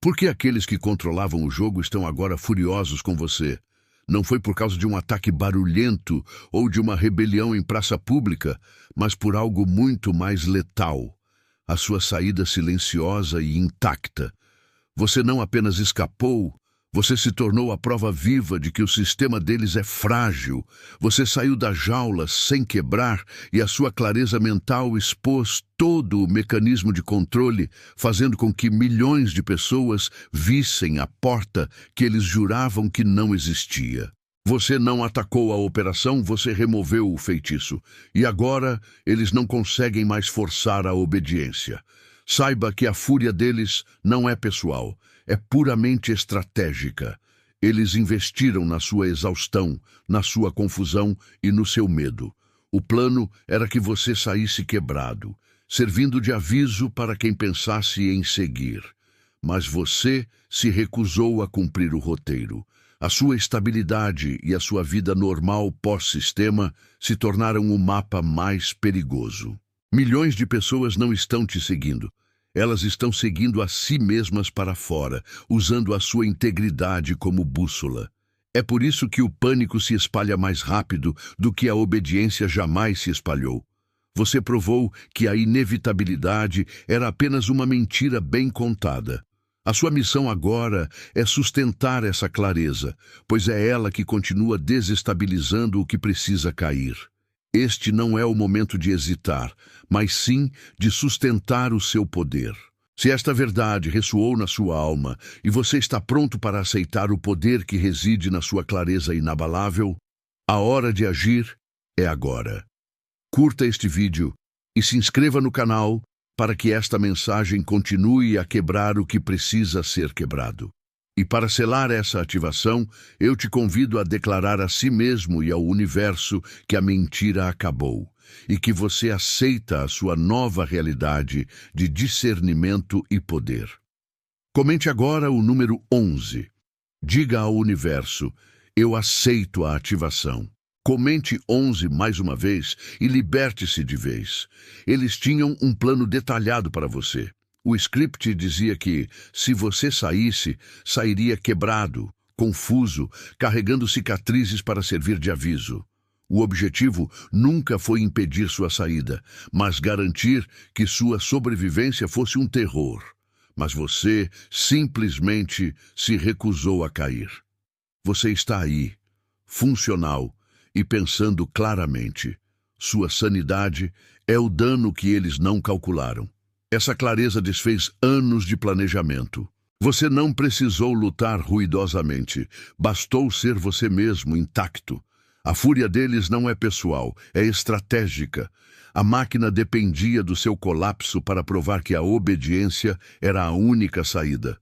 Por que aqueles que controlavam o jogo estão agora furiosos com você? Não foi por causa de um ataque barulhento ou de uma rebelião em praça pública, mas por algo muito mais letal. A sua saída silenciosa e intacta. Você não apenas escapou, você se tornou a prova viva de que o sistema deles é frágil. Você saiu da jaula sem quebrar e a sua clareza mental expôs todo o mecanismo de controle, fazendo com que milhões de pessoas vissem a porta que eles juravam que não existia. Você não atacou a operação, você removeu o feitiço. E agora eles não conseguem mais forçar a obediência. Saiba que a fúria deles não é pessoal, é puramente estratégica. Eles investiram na sua exaustão, na sua confusão e no seu medo. O plano era que você saísse quebrado, servindo de aviso para quem pensasse em seguir. Mas você se recusou a cumprir o roteiro. A sua estabilidade e a sua vida normal pós-sistema se tornaram o mapa mais perigoso. Milhões de pessoas não estão te seguindo. Elas estão seguindo a si mesmas para fora, usando a sua integridade como bússola. É por isso que o pânico se espalha mais rápido do que a obediência jamais se espalhou. Você provou que a inevitabilidade era apenas uma mentira bem contada. A sua missão agora é sustentar essa clareza, pois é ela que continua desestabilizando o que precisa cair. Este não é o momento de hesitar, mas sim de sustentar o seu poder. Se esta verdade ressoou na sua alma e você está pronto para aceitar o poder que reside na sua clareza inabalável, a hora de agir é agora. Curta este vídeo e se inscreva no canal para que esta mensagem continue a quebrar o que precisa ser quebrado. E para selar essa ativação, eu te convido a declarar a si mesmo e ao universo que a mentira acabou e que você aceita a sua nova realidade de discernimento e poder. Comente agora o número 11. Diga ao universo, eu aceito a ativação. Comente 11 mais uma vez e liberte-se de vez. Eles tinham um plano detalhado para você. O script dizia que, se você saísse, sairia quebrado, confuso, carregando cicatrizes para servir de aviso. O objetivo nunca foi impedir sua saída, mas garantir que sua sobrevivência fosse um terror. Mas você simplesmente se recusou a cair. Você está aí, funcional e pensando claramente. Sua sanidade é o dano que eles não calcularam. Essa clareza desfez anos de planejamento. Você não precisou lutar ruidosamente. Bastou ser você mesmo, intacto. A fúria deles não é pessoal, é estratégica. A máquina dependia do seu colapso para provar que a obediência era a única saída.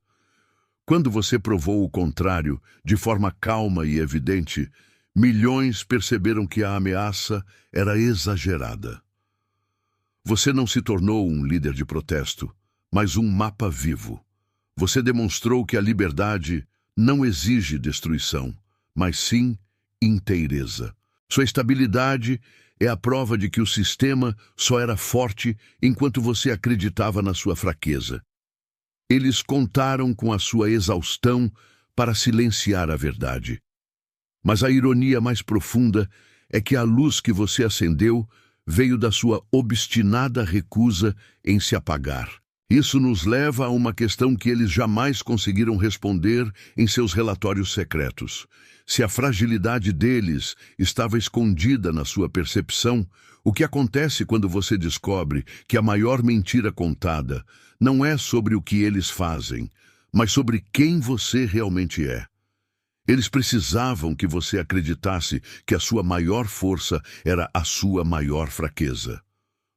Quando você provou o contrário, de forma calma e evidente, milhões perceberam que a ameaça era exagerada. Você não se tornou um líder de protesto, mas um mapa vivo. Você demonstrou que a liberdade não exige destruição, mas sim inteireza. Sua estabilidade é a prova de que o sistema só era forte enquanto você acreditava na sua fraqueza. Eles contaram com a sua exaustão para silenciar a verdade. Mas a ironia mais profunda é que a luz que você acendeu veio da sua obstinada recusa em se apagar. Isso nos leva a uma questão que eles jamais conseguiram responder em seus relatórios secretos. Se a fragilidade deles estava escondida na sua percepção, o que acontece quando você descobre que a maior mentira contada não é sobre o que eles fazem, mas sobre quem você realmente é? Eles precisavam que você acreditasse que a sua maior força era a sua maior fraqueza.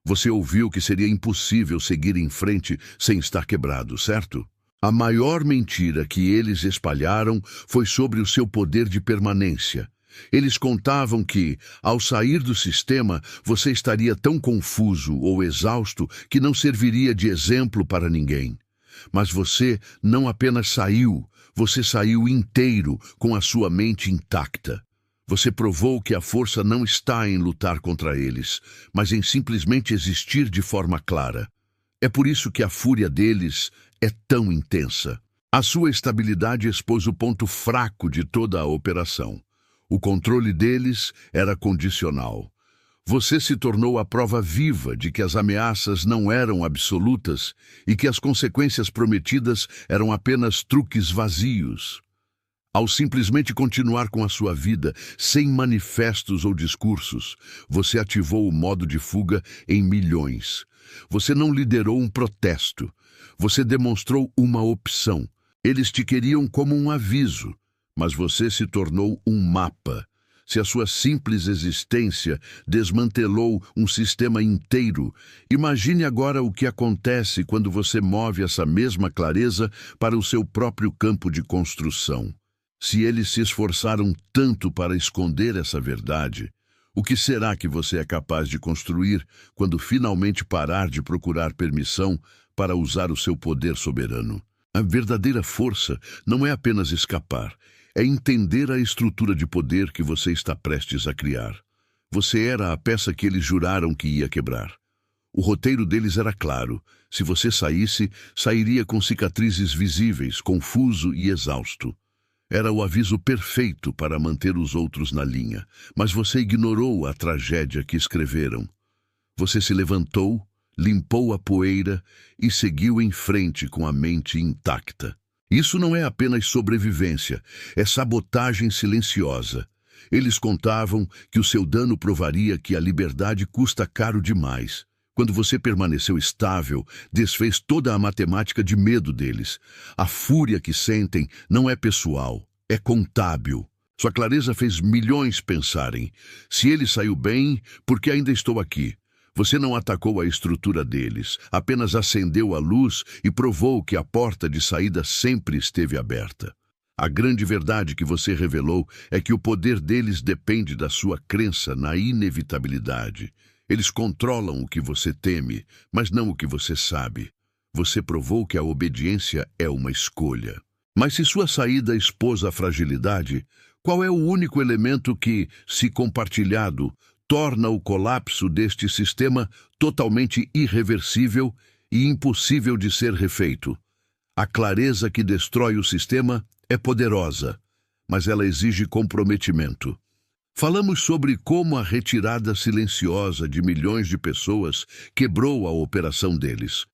Você ouviu que seria impossível seguir em frente sem estar quebrado, certo? A maior mentira que eles espalharam foi sobre o seu poder de permanência. Eles contavam que, ao sair do sistema, você estaria tão confuso ou exausto que não serviria de exemplo para ninguém. Mas você não apenas saiu, você saiu inteiro, com a sua mente intacta. Você provou que a força não está em lutar contra eles, mas em simplesmente existir de forma clara. É por isso que a fúria deles é tão intensa. A sua estabilidade expôs o ponto fraco de toda a operação. O controle deles era condicional. Você se tornou a prova viva de que as ameaças não eram absolutas e que as consequências prometidas eram apenas truques vazios. Ao simplesmente continuar com a sua vida, sem manifestos ou discursos, você ativou o modo de fuga em milhões. Você não liderou um protesto. Você demonstrou uma opção. Eles te queriam como um aviso, mas você se tornou um mapa. Se a sua simples existência desmantelou um sistema inteiro, imagine agora o que acontece quando você move essa mesma clareza para o seu próprio campo de construção. Se eles se esforçaram tanto para esconder essa verdade, o que será que você é capaz de construir quando finalmente parar de procurar permissão para usar o seu poder soberano? A verdadeira força não é apenas escapar, é entender a estrutura de poder que você está prestes a criar. Você era a peça que eles juraram que ia quebrar. O roteiro deles era claro. Se você saísse, sairia com cicatrizes visíveis, confuso e exausto. Era o aviso perfeito para manter os outros na linha, mas você ignorou a tragédia que escreveram. Você se levantou, limpou a poeira e seguiu em frente com a mente intacta. Isso não é apenas sobrevivência, é sabotagem silenciosa. Eles contavam que o seu dano provaria que a liberdade custa caro demais. Quando você permaneceu estável, desfez toda a matemática de medo deles. A fúria que sentem não é pessoal, é contábil. Sua clareza fez milhões pensarem: se ele saiu bem, por que ainda estou aqui? Você não atacou a estrutura deles, apenas acendeu a luz e provou que a porta de saída sempre esteve aberta. A grande verdade que você revelou é que o poder deles depende da sua crença na inevitabilidade. Eles controlam o que você teme, mas não o que você sabe. Você provou que a obediência é uma escolha. Mas se sua saída expôs a fragilidade, qual é o único elemento que, se compartilhado, torna o colapso deste sistema totalmente irreversível e impossível de ser refeito? A clareza que destrói o sistema é poderosa, mas ela exige comprometimento. Falamos sobre como a retirada silenciosa de milhões de pessoas quebrou a operação deles.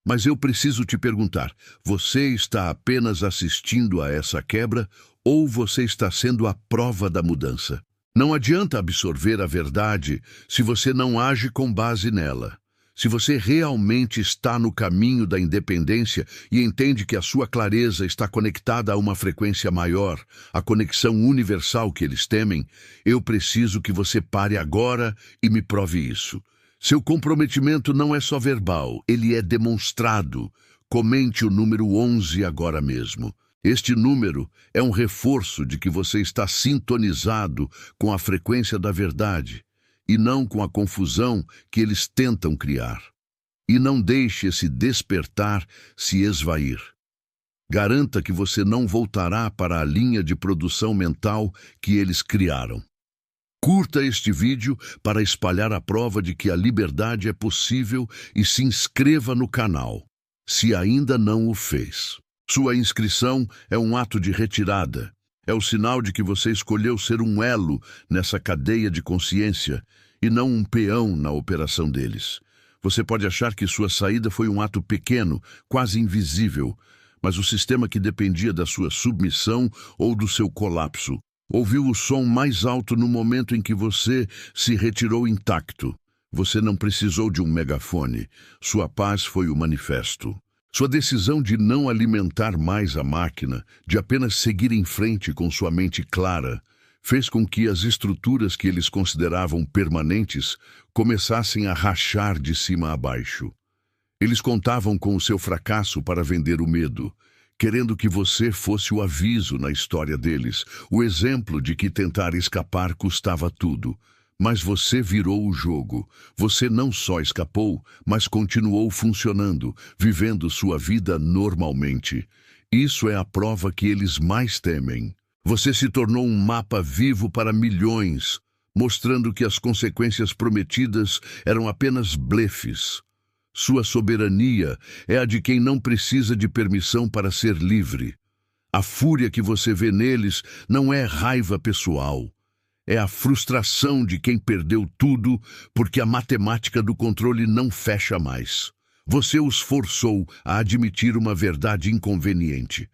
Mas eu preciso te perguntar, você está apenas assistindo a essa quebra ou você está sendo a prova da mudança? Não adianta absorver a verdade se você não age com base nela. Se você realmente está no caminho da independência e entende que a sua clareza está conectada a uma frequência maior, a conexão universal que eles temem, eu preciso que você pare agora e me prove isso. Seu comprometimento não é só verbal, ele é demonstrado. Comente o número 11 agora mesmo. Este número é um reforço de que você está sintonizado com a frequência da verdade e não com a confusão que eles tentam criar. E não deixe esse despertar se esvair. Garanta que você não voltará para a linha de produção mental que eles criaram. Curta este vídeo para espalhar a prova de que a liberdade é possível e se inscreva no canal, se ainda não o fez. Sua inscrição é um ato de retirada. É o sinal de que você escolheu ser um elo nessa cadeia de consciência e não um peão na operação deles. Você pode achar que sua saída foi um ato pequeno, quase invisível, mas o sistema que dependia da sua submissão ou do seu colapso ouviu o som mais alto no momento em que você se retirou intacto. Você não precisou de um megafone. Sua paz foi o manifesto. Sua decisão de não alimentar mais a máquina, de apenas seguir em frente com sua mente clara, fez com que as estruturas que eles consideravam permanentes começassem a rachar de cima a baixo. Eles contavam com o seu fracasso para vender o medo, querendo que você fosse o aviso na história deles, o exemplo de que tentar escapar custava tudo. Mas você virou o jogo. Você não só escapou, mas continuou funcionando, vivendo sua vida normalmente. Isso é a prova que eles mais temem. Você se tornou um mapa vivo para milhões, mostrando que as consequências prometidas eram apenas blefes. Sua soberania é a de quem não precisa de permissão para ser livre. A fúria que você vê neles não é raiva pessoal. É a frustração de quem perdeu tudo porque a matemática do controle não fecha mais. Você os forçou a admitir uma verdade inconveniente.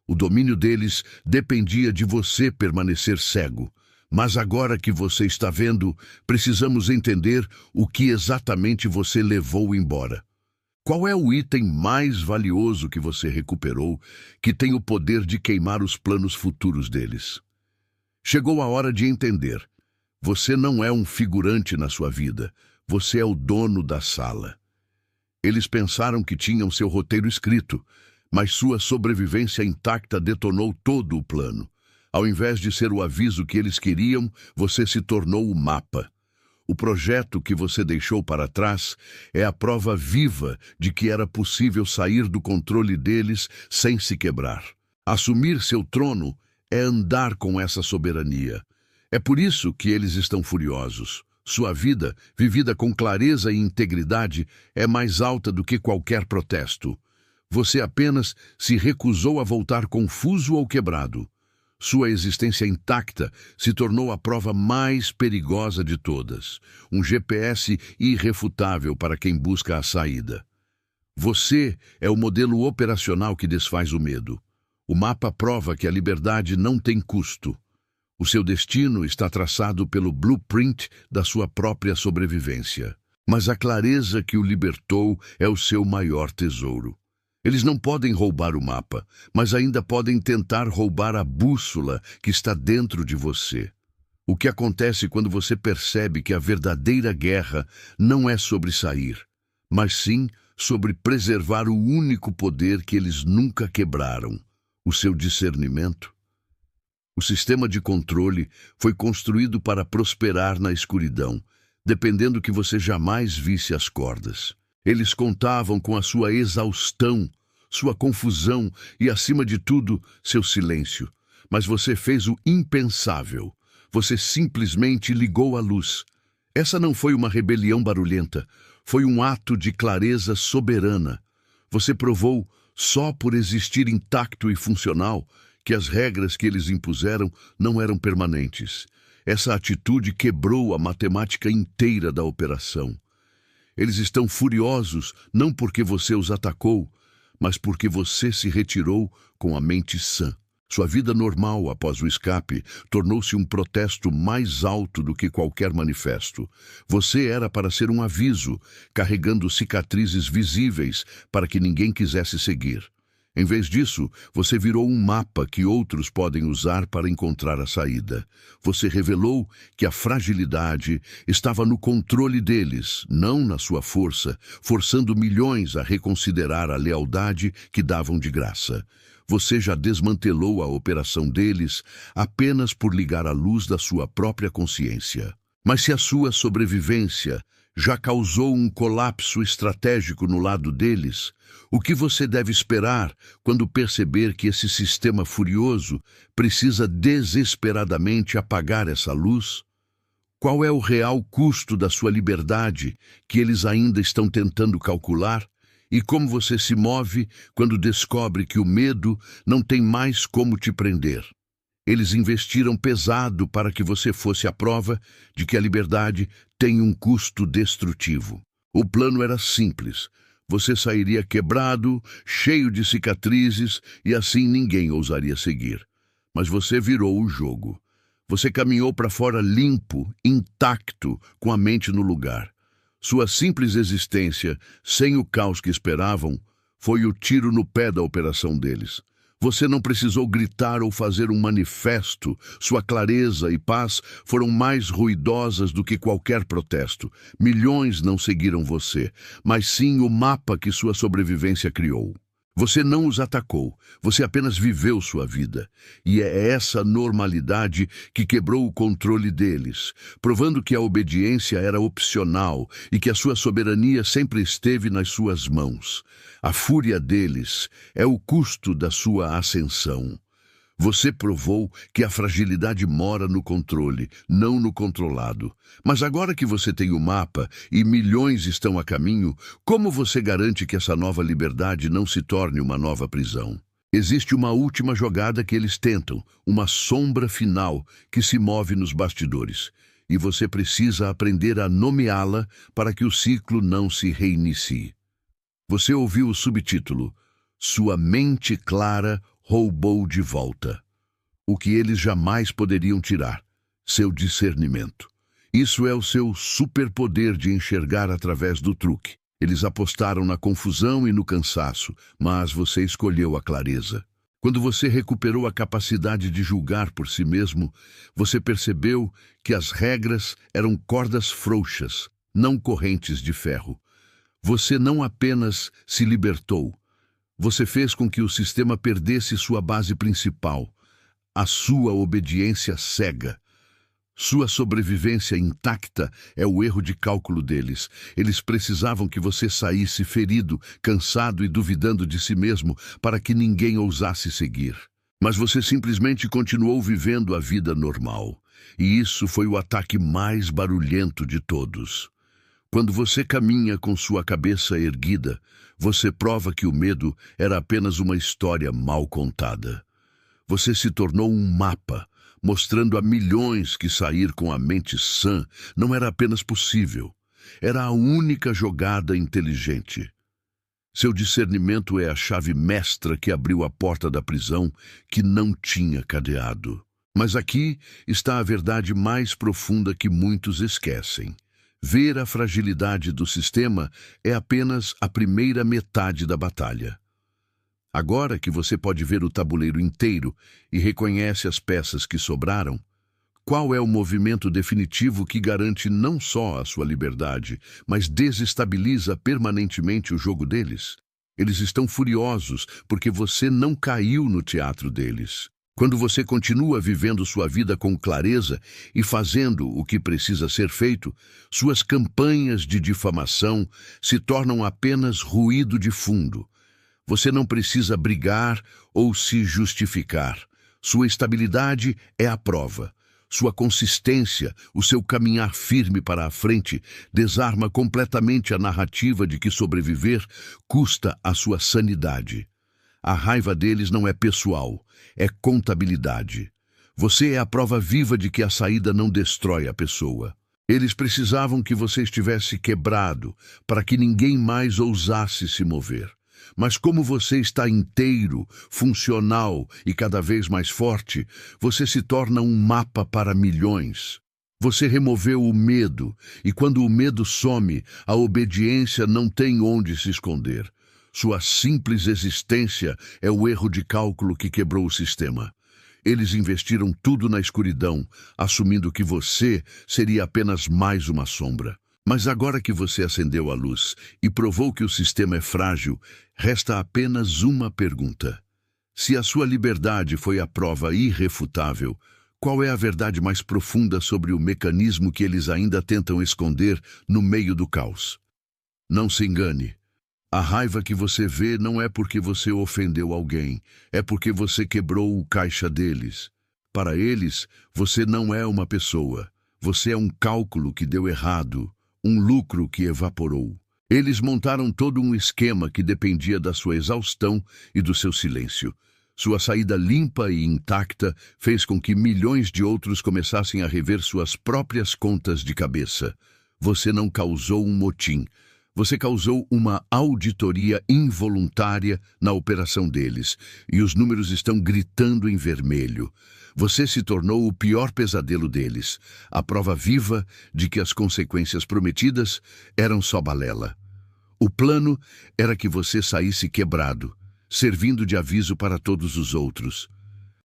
O domínio deles dependia de você permanecer cego. Mas agora que você está vendo, precisamos entender o que exatamente você levou embora. Qual é o item mais valioso que você recuperou, que tem o poder de queimar os planos futuros deles? Chegou a hora de entender. Você não é um figurante na sua vida. Você é o dono da sala. Eles pensaram que tinham seu roteiro escrito, mas sua sobrevivência intacta detonou todo o plano. Ao invés de ser o aviso que eles queriam, você se tornou o mapa. O projeto que você deixou para trás é a prova viva de que era possível sair do controle deles sem se quebrar. Assumir seu trono é andar com essa soberania. É por isso que eles estão furiosos. Sua vida, vivida com clareza e integridade, é mais alta do que qualquer protesto. Você apenas se recusou a voltar confuso ou quebrado. Sua existência intacta se tornou a prova mais perigosa de todas, um GPS irrefutável para quem busca a saída. Você é o modelo operacional que desfaz o medo. O mapa prova que a liberdade não tem custo. O seu destino está traçado pelo blueprint da sua própria sobrevivência. Mas a clareza que o libertou é o seu maior tesouro. Eles não podem roubar o mapa, mas ainda podem tentar roubar a bússola que está dentro de você. O que acontece quando você percebe que a verdadeira guerra não é sobre sair, mas sim sobre preservar o único poder que eles nunca quebraram, o seu discernimento? O sistema de controle foi construído para prosperar na escuridão, dependendo que você jamais visse as cordas. Eles contavam com a sua exaustão, sua confusão e, acima de tudo, seu silêncio. Mas você fez o impensável. Você simplesmente ligou a luz. Essa não foi uma rebelião barulhenta. Foi um ato de clareza soberana. Você provou, só por existir intacto e funcional, que as regras que eles impuseram não eram permanentes. Essa atitude quebrou a matemática inteira da operação. Eles estão furiosos não porque você os atacou, mas porque você se retirou com a mente sã. Sua vida normal após o escape tornou-se um protesto mais alto do que qualquer manifesto. Você era para ser um aviso, carregando cicatrizes visíveis para que ninguém quisesse seguir. Em vez disso, você virou um mapa que outros podem usar para encontrar a saída. Você revelou que a fragilidade estava no controle deles, não na sua força, forçando milhões a reconsiderar a lealdade que davam de graça. Você já desmantelou a operação deles apenas por ligar a luz da sua própria consciência. Mas se a sua sobrevivência já causou um colapso estratégico no lado deles, o que você deve esperar quando perceber que esse sistema furioso precisa desesperadamente apagar essa luz? Qual é o real custo da sua liberdade que eles ainda estão tentando calcular? E como você se move quando descobre que o medo não tem mais como te prender? Eles investiram pesado para que você fosse a prova de que a liberdade tem um custo destrutivo. O plano era simples. Você sairia quebrado, cheio de cicatrizes, e assim ninguém ousaria seguir. Mas você virou o jogo. Você caminhou para fora limpo, intacto, com a mente no lugar. Sua simples existência, sem o caos que esperavam, foi o tiro no pé da operação deles. Você não precisou gritar ou fazer um manifesto. Sua clareza e paz foram mais ruidosas do que qualquer protesto. Milhões não seguiram você, mas sim o mapa que sua sobrevivência criou. Você não os atacou, você apenas viveu sua vida. E é essa normalidade que quebrou o controle deles, provando que a obediência era opcional e que a sua soberania sempre esteve nas suas mãos. A fúria deles é o custo da sua ascensão. Você provou que a fragilidade mora no controle, não no controlado. Mas agora que você tem o mapa e milhões estão a caminho, como você garante que essa nova liberdade não se torne uma nova prisão? Existe uma última jogada que eles tentam, uma sombra final que se move nos bastidores. E você precisa aprender a nomeá-la para que o ciclo não se reinicie. Você ouviu o subtítulo: Sua mente clara roubou de volta. O que eles jamais poderiam tirar: seu discernimento. Isso é o seu superpoder de enxergar através do truque. Eles apostaram na confusão e no cansaço, mas você escolheu a clareza. Quando você recuperou a capacidade de julgar por si mesmo, você percebeu que as regras eram cordas frouxas, não correntes de ferro. Você não apenas se libertou, você fez com que o sistema perdesse sua base principal, a sua obediência cega. Sua sobrevivência intacta é o erro de cálculo deles. Eles precisavam que você saísse ferido, cansado e duvidando de si mesmo para que ninguém ousasse seguir. Mas você simplesmente continuou vivendo a vida normal. E isso foi o ataque mais barulhento de todos. Quando você caminha com sua cabeça erguida, você prova que o medo era apenas uma história mal contada. Você se tornou um mapa, mostrando a milhões que sair com a mente sã não era apenas possível, era a única jogada inteligente. Seu discernimento é a chave mestra que abriu a porta da prisão que não tinha cadeado. Mas aqui está a verdade mais profunda que muitos esquecem. Ver a fragilidade do sistema é apenas a primeira metade da batalha. Agora que você pode ver o tabuleiro inteiro e reconhece as peças que sobraram, qual é o movimento definitivo que garante não só a sua liberdade, mas desestabiliza permanentemente o jogo deles? Eles estão furiosos porque você não caiu no teatro deles. Quando você continua vivendo sua vida com clareza e fazendo o que precisa ser feito, suas campanhas de difamação se tornam apenas ruído de fundo. Você não precisa brigar ou se justificar. Sua estabilidade é a prova. Sua consistência, o seu caminhar firme para a frente, desarma completamente a narrativa de que sobreviver custa a sua sanidade. A raiva deles não é pessoal, é contabilidade. Você é a prova viva de que a saída não destrói a pessoa. Eles precisavam que você estivesse quebrado para que ninguém mais ousasse se mover. Mas como você está inteiro, funcional e cada vez mais forte, você se torna um mapa para milhões. Você removeu o medo, e quando o medo some, a obediência não tem onde se esconder. Sua simples existência é o erro de cálculo que quebrou o sistema. Eles investiram tudo na escuridão, assumindo que você seria apenas mais uma sombra. Mas agora que você acendeu a luz e provou que o sistema é frágil, resta apenas uma pergunta. Se a sua liberdade foi a prova irrefutável, qual é a verdade mais profunda sobre o mecanismo que eles ainda tentam esconder no meio do caos? Não se engane. A raiva que você vê não é porque você ofendeu alguém, é porque você quebrou o caixa deles. Para eles, você não é uma pessoa. Você é um cálculo que deu errado. Um lucro que evaporou. Eles montaram todo um esquema que dependia da sua exaustão e do seu silêncio. Sua saída limpa e intacta fez com que milhões de outros começassem a rever suas próprias contas de cabeça. Você não causou um motim. Você causou uma auditoria involuntária na operação deles, e os números estão gritando em vermelho. Você se tornou o pior pesadelo deles, a prova viva de que as consequências prometidas eram só balela. O plano era que você saísse quebrado, servindo de aviso para todos os outros.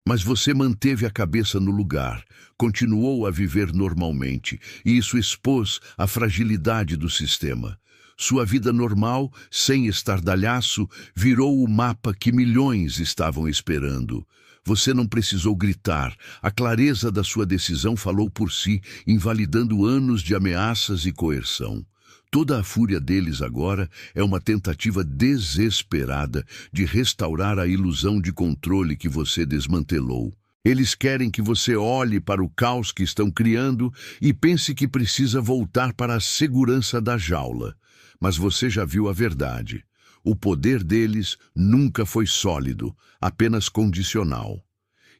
Mas você manteve a cabeça no lugar, continuou a viver normalmente, e isso expôs a fragilidade do sistema. Sua vida normal, sem estardalhaço, virou o mapa que milhões estavam esperando. Você não precisou gritar. A clareza da sua decisão falou por si, invalidando anos de ameaças e coerção. Toda a fúria deles agora é uma tentativa desesperada de restaurar a ilusão de controle que você desmantelou. Eles querem que você olhe para o caos que estão criando e pense que precisa voltar para a segurança da jaula. Mas você já viu a verdade. O poder deles nunca foi sólido, apenas condicional.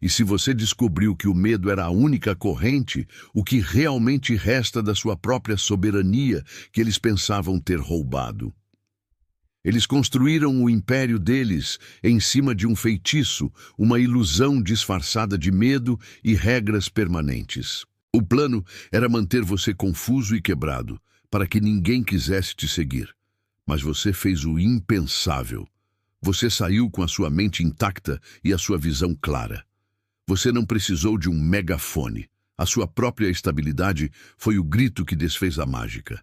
E se você descobriu que o medo era a única corrente, o que realmente resta da sua própria soberania que eles pensavam ter roubado? Eles construíram o império deles em cima de um feitiço, uma ilusão disfarçada de medo e regras permanentes. O plano era manter você confuso e quebrado, para que ninguém quisesse te seguir. Mas você fez o impensável. Você saiu com a sua mente intacta e a sua visão clara. Você não precisou de um megafone. A sua própria estabilidade foi o grito que desfez a mágica.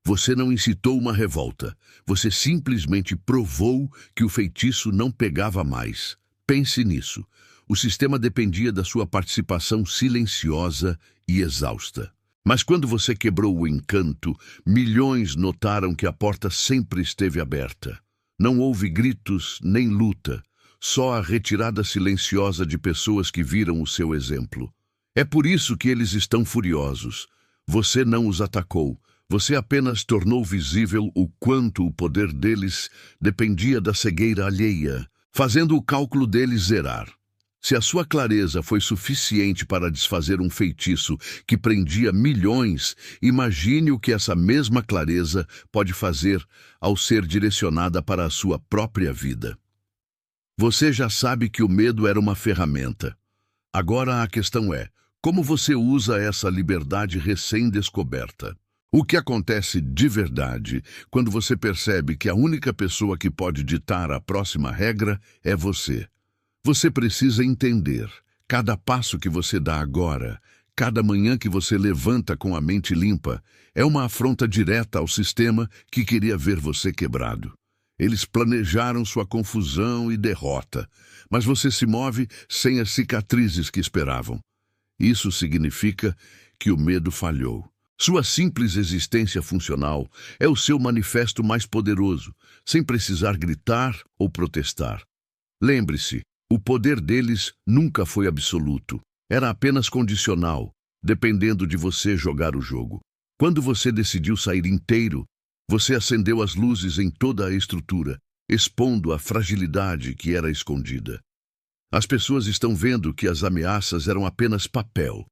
Você não incitou uma revolta. Você simplesmente provou que o feitiço não pegava mais. Pense nisso. O sistema dependia da sua participação silenciosa e exausta. Mas quando você quebrou o encanto, milhões notaram que a porta sempre esteve aberta. Não houve gritos nem luta. Só a retirada silenciosa de pessoas que viram o seu exemplo. É por isso que eles estão furiosos. Você não os atacou. Você apenas tornou visível o quanto o poder deles dependia da cegueira alheia, fazendo o cálculo deles zerar. Se a sua clareza foi suficiente para desfazer um feitiço que prendia milhões, imagine o que essa mesma clareza pode fazer ao ser direcionada para a sua própria vida. Você já sabe que o medo era uma ferramenta. Agora a questão é, como você usa essa liberdade recém-descoberta? O que acontece de verdade quando você percebe que a única pessoa que pode ditar a próxima regra é você? Você precisa entender, cada passo que você dá agora, cada manhã que você levanta com a mente limpa, é uma afronta direta ao sistema que queria ver você quebrado. Eles planejaram sua confusão e derrota, mas você se move sem as cicatrizes que esperavam. Isso significa que o medo falhou. Sua simples existência funcional é o seu manifesto mais poderoso, sem precisar gritar ou protestar. Lembre-se, o poder deles nunca foi absoluto. Era apenas condicional, dependendo de você jogar o jogo. Quando você decidiu sair inteiro, você acendeu as luzes em toda a estrutura, expondo a fragilidade que era escondida. As pessoas estão vendo que as ameaças eram apenas papel.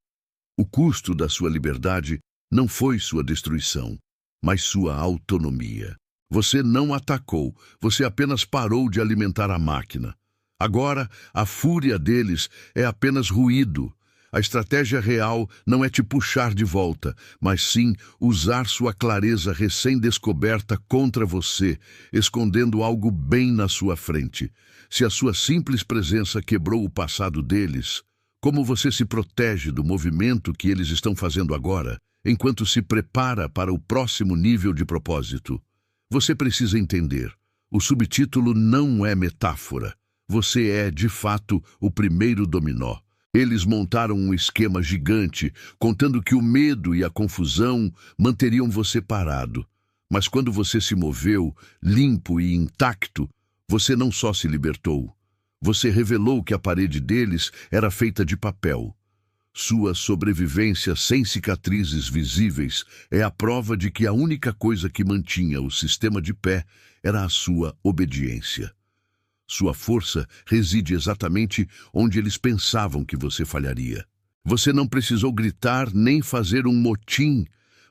O custo da sua liberdade não foi sua destruição, mas sua autonomia. Você não atacou, você apenas parou de alimentar a máquina. Agora, a fúria deles é apenas ruído. A estratégia real não é te puxar de volta, mas sim usar sua clareza recém-descoberta contra você, escondendo algo bem na sua frente. Se a sua simples presença quebrou o passado deles, como você se protege do movimento que eles estão fazendo agora, enquanto se prepara para o próximo nível de propósito? Você precisa entender, o subtítulo não é metáfora. Você é, de fato, o primeiro dominó. Eles montaram um esquema gigante, contando que o medo e a confusão manteriam você parado. Mas quando você se moveu, limpo e intacto, você não só se libertou. Você revelou que a parede deles era feita de papel. Sua sobrevivência sem cicatrizes visíveis é a prova de que a única coisa que mantinha o sistema de pé era a sua obediência. Sua força reside exatamente onde eles pensavam que você falharia. Você não precisou gritar nem fazer um motim.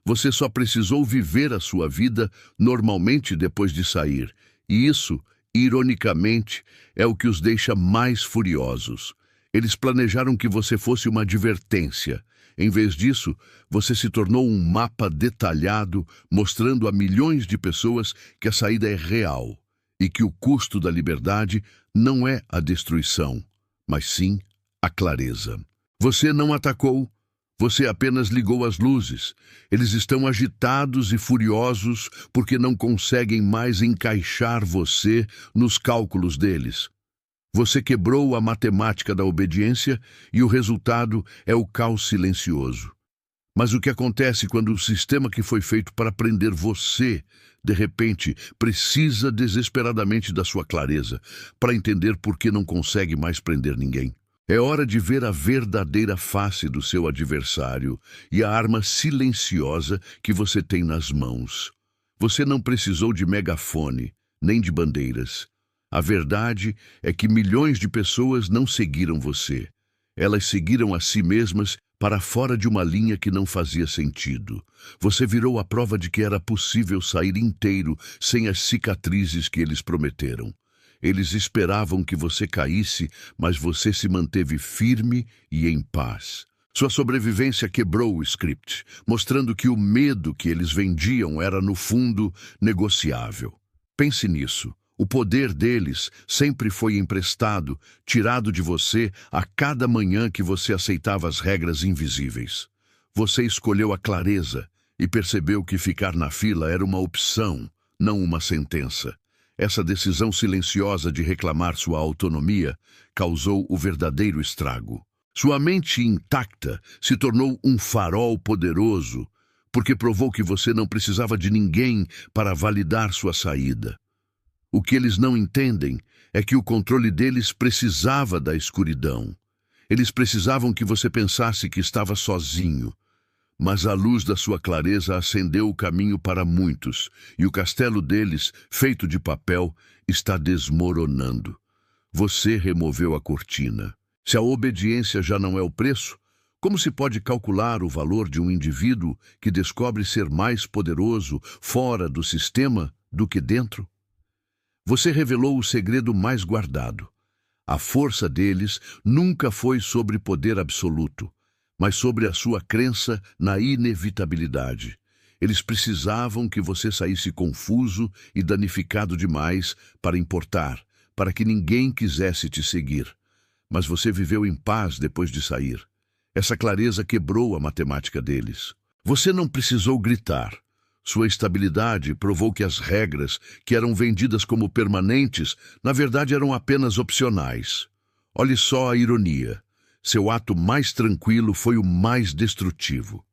Você só precisou viver a sua vida normalmente depois de sair. E isso, ironicamente, é o que os deixa mais furiosos. Eles planejaram que você fosse uma advertência. Em vez disso, você se tornou um mapa detalhado, mostrando a milhões de pessoas que a saída é real e que o custo da liberdade não é a destruição, mas sim a clareza. Você não atacou, você apenas ligou as luzes. Eles estão agitados e furiosos porque não conseguem mais encaixar você nos cálculos deles. Você quebrou a matemática da obediência e o resultado é o caos silencioso. Mas o que acontece quando o sistema que foi feito para prender você, de repente, precisa desesperadamente da sua clareza para entender por que não consegue mais prender ninguém? É hora de ver a verdadeira face do seu adversário e a arma silenciosa que você tem nas mãos. Você não precisou de megafone, nem de bandeiras. A verdade é que milhões de pessoas não seguiram você. Elas seguiram a si mesmas para fora de uma linha que não fazia sentido. Você virou a prova de que era possível sair inteiro sem as cicatrizes que eles prometeram. Eles esperavam que você caísse, mas você se manteve firme e em paz. Sua sobrevivência quebrou o script, mostrando que o medo que eles vendiam era, no fundo, negociável. Pense nisso. O poder deles sempre foi emprestado, tirado de você a cada manhã que você aceitava as regras invisíveis. Você escolheu a clareza e percebeu que ficar na fila era uma opção, não uma sentença. Essa decisão silenciosa de reclamar sua autonomia causou o verdadeiro estrago. Sua mente intacta se tornou um farol poderoso, porque provou que você não precisava de ninguém para validar sua saída. O que eles não entendem é que o controle deles precisava da escuridão. Eles precisavam que você pensasse que estava sozinho. Mas a luz da sua clareza acendeu o caminho para muitos, e o castelo deles, feito de papel, está desmoronando. Você removeu a cortina. Se a obediência já não é o preço, como se pode calcular o valor de um indivíduo que descobre ser mais poderoso fora do sistema do que dentro? Você revelou o segredo mais guardado. A força deles nunca foi sobre poder absoluto, mas sobre a sua crença na inevitabilidade. Eles precisavam que você saísse confuso e danificado demais para importar, para que ninguém quisesse te seguir. Mas você viveu em paz depois de sair. Essa clareza quebrou a matemática deles. Você não precisou gritar. Sua estabilidade provou que as regras, que eram vendidas como permanentes, na verdade eram apenas opcionais. Olhe só a ironia. Seu ato mais tranquilo foi o mais destrutivo.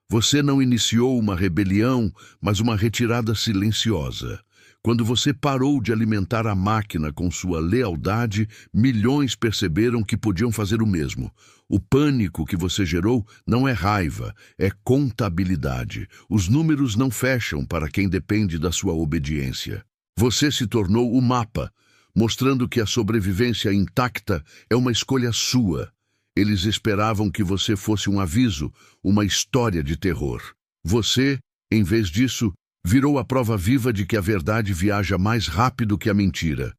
Você não iniciou uma rebelião, mas uma retirada silenciosa. Quando você parou de alimentar a máquina com sua lealdade, milhões perceberam que podiam fazer o mesmo. O pânico que você gerou não é raiva, é contabilidade. Os números não fecham para quem depende da sua obediência. Você se tornou o mapa, mostrando que a sobrevivência intacta é uma escolha sua. Eles esperavam que você fosse um aviso, uma história de terror. Você, em vez disso, virou a prova viva de que a verdade viaja mais rápido que a mentira.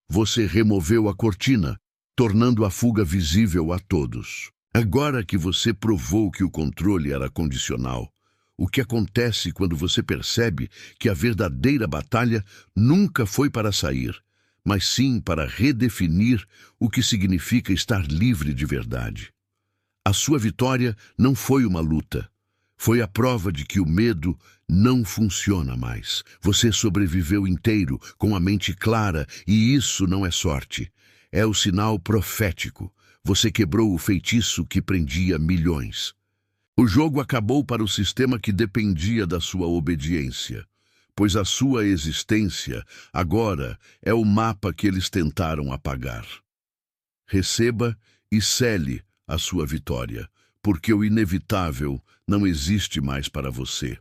Você removeu a cortina, tornando a fuga visível a todos. Agora que você provou que o controle era condicional, o que acontece quando você percebe que a verdadeira batalha nunca foi para sair, mas sim para redefinir o que significa estar livre de verdade? A sua vitória não foi uma luta. Foi a prova de que o medo não funciona mais. Você sobreviveu inteiro, com a mente clara, e isso não é sorte. É o sinal profético. Você quebrou o feitiço que prendia milhões. O jogo acabou para o sistema que dependia da sua obediência, pois a sua existência agora é o mapa que eles tentaram apagar. Receba e cele a sua vitória, porque o inevitável não existe mais para você.